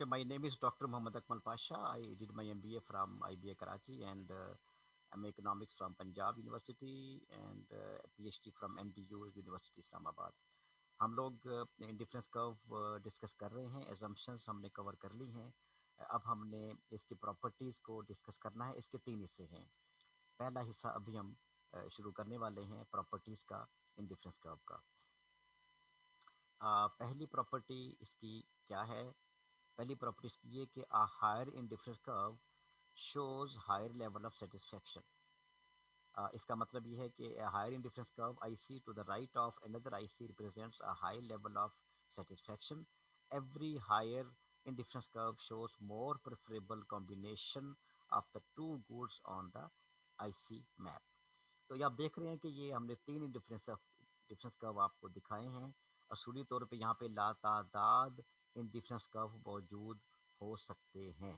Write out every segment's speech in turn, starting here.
Okay, my name is Dr. Muhammad Akmal Pasha. I did my MBA from IBA Karachi and I'm economics from Punjab University and PhD from MDU University Islamabad. हम लोग indifference curve discuss कर रहे हैं, assumptions हमने cover कर ली हैं। अब हमने इसकी प्रॉपर्टीज़ को डिस्कस करना है। इसके तीन हिस्से हैं। पहला हिस्सा अभी हम शुरू करने वाले हैं प्रॉपर्टीज़ का, इंडिफरेंस कर्व का। पहली प्रॉपर्टी इसकी क्या है? पहली प्रॉपर्टी इसकी ये कि a higher indifference curve shows higher level of satisfaction. इसका मतलब ये है कि a higher indifference curve IC to the right of another IC represents a high level of satisfaction. Every higher indifference curve shows more preferable combination of the two goods on the IC map. तो ये आप देख रहे हैं कि ये हमने तीन डिफरेंस कर्व आपको दिखाए हैं। असूली तौर पे यहाँ पे लातादाद इंडिफरेंस कर्व मौजूद हो सकते हैं।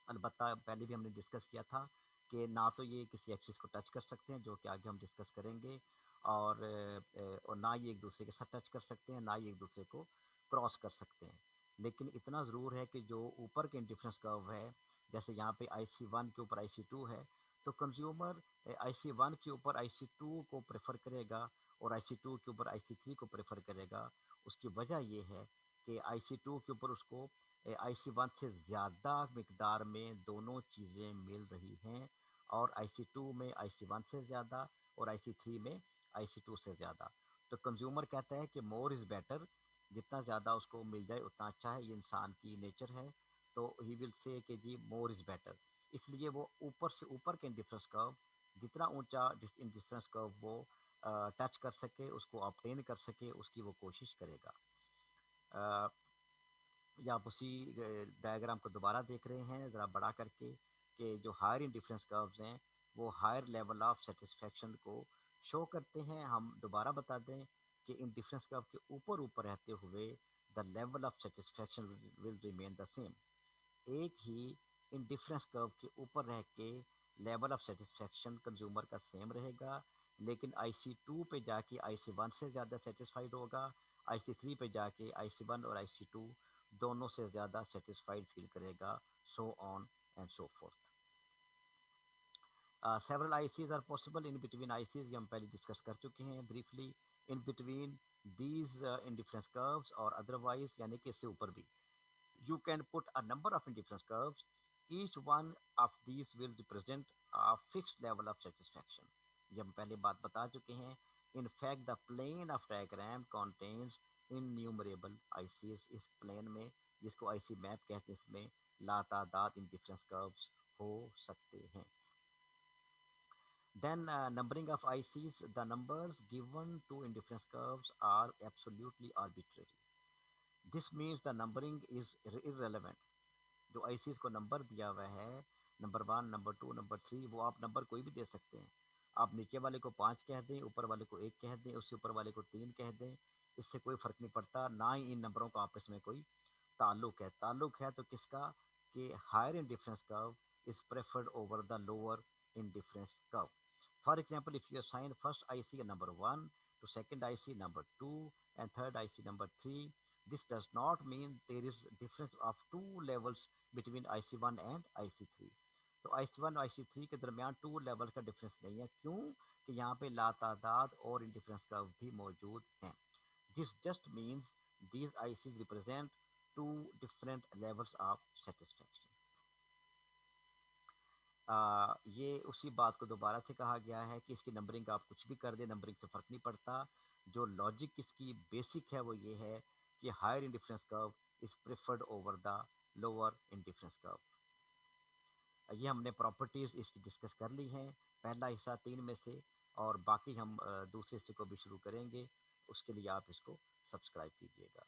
अलबत्ता पहले भी हमने डिस्कस किया था कि ना तो ये किसी एक्सिस को टच कर सकते हैं, जो कि आगे हम डिस्कस करेंगे, और ना ये एक दूसरे के साथ टच कर सकते हैं, ना ये एक दूसरे को क्रॉस कर सकते हैं। लेकिन इतना ज़रूर है कि जो ऊपर के इंडिफरेंस कर्व है, जैसे यहाँ पे IC1 के ऊपर IC2 है, तो कंज्यूमर IC1 के ऊपर IC2 को प्रेफर करेगा और IC2 के ऊपर IC3 को प्रेफर करेगा। उसकी वजह ये है कि IC2 के ऊपर उसको IC1 से ज़्यादा मिकदार में दोनों चीज़ें मिल रही हैं, और IC2 में IC1 से ज़्यादा और IC3 में IC2 से ज़्यादा। तो कंज्यूमर कहता है कि मोर इज़ बेटर, जितना ज़्यादा उसको मिल जाए उतना अच्छा है, ये इंसान की नेचर है। तो ही विल से कि जी मोर इज़ बेटर। इसलिए वो ऊपर से ऊपर के इंडिफरेंस कर्व, जितना ऊंचा इंडिफरेंस कर्व वो टच कर सके, उसको ऑब्टेन कर सके, उसकी वो कोशिश करेगा। अ, या आप उसी डायग्राम को दोबारा देख रहे हैं ज़रा बड़ा करके, कि जो हायर इंडिफरेंस कर्व्स हैं वो हायर लेवल ऑफ सेटिस्फेक्शन को शो करते हैं। हम दोबारा बता दें कि इंडिफरेंस कर्व के ऊपर ऊपर रहते हुए the level of satisfaction will remain the same. एक ही इंडिफरेंस कर्व के ऊपर रह के लेवल ऑफ सेटिस्फेक्शन कंज्यूमर का सेम रहेगा, लेकिन IC2 पे जाके IC1 से ज़्यादा सेटिस्फाइड होगा, IC3 पे जाके IC1 और IC2 दोनों से ज़्यादा सेटिस्फाइड फील करेगा, so on and so forth. Several ICs are possible in between ICs, ये हम पहले डिस्कस कर चुके हैं briefly. In between these indifference curves और अदरवाइज, यानी कि इससे ऊपर भी you can put a number of indifference curves. Each one of these will represent a fixed level of satisfaction. ये हम पहले बात बता चुके हैं। In fact, the plane of diagram contains innumerable ICs. इस plane में, जिसको IC map कहते हैं, इसमें लातादाद indifference curves हो सकते हैं। Then numbering of ICs, the numbers given to indifference curves are absolutely arbitrary. This means the numbering is irrelevant. जो आईसीज को नंबर दिया हुआ है, नंबर 1, नंबर 2, नंबर 3, वो आप नंबर कोई भी दे सकते हैं। आप नीचे वाले को 5 कह दें, ऊपर वाले को 1 कह दें, उससे ऊपर वाले को 3 कह दें, इससे कोई फ़र्क नहीं पड़ता। ना ही इन नंबरों का आपस में कोई ताल्लुक है। ताल्लुक है तो किसका, कि higher indifference curve is preferred over the lower indifference curve. For example, if you assign first IC number 1 to second IC number 2 and third IC number 3, this does not mean there is difference of two levels between IC1 and IC3. तो IC1 और IC3 के दरमियान 2 level का difference नहीं है। क्यों? कि यहाँ पे लातादाद और इंडिफरेंस कर्व भी मौजूद हैं। This just means these ICs represent two different levels of satisfaction. ये उसी बात को दोबारा से कहा गया है कि इसकी नंबरिंग आप कुछ भी कर दें, नंबरिंग से फ़र्क नहीं पड़ता। जो लॉजिक इसकी बेसिक है वो ये है कि higher indifference curve is preferred over the lower indifference curve. ये हमने प्रॉपर्टीज़ इसकी डिस्कस कर ली हैं, पहला हिस्सा 3 में से, और बाकी हम दूसरे हिस्से को भी शुरू करेंगे। उसके लिए आप इसको सब्सक्राइब कीजिएगा।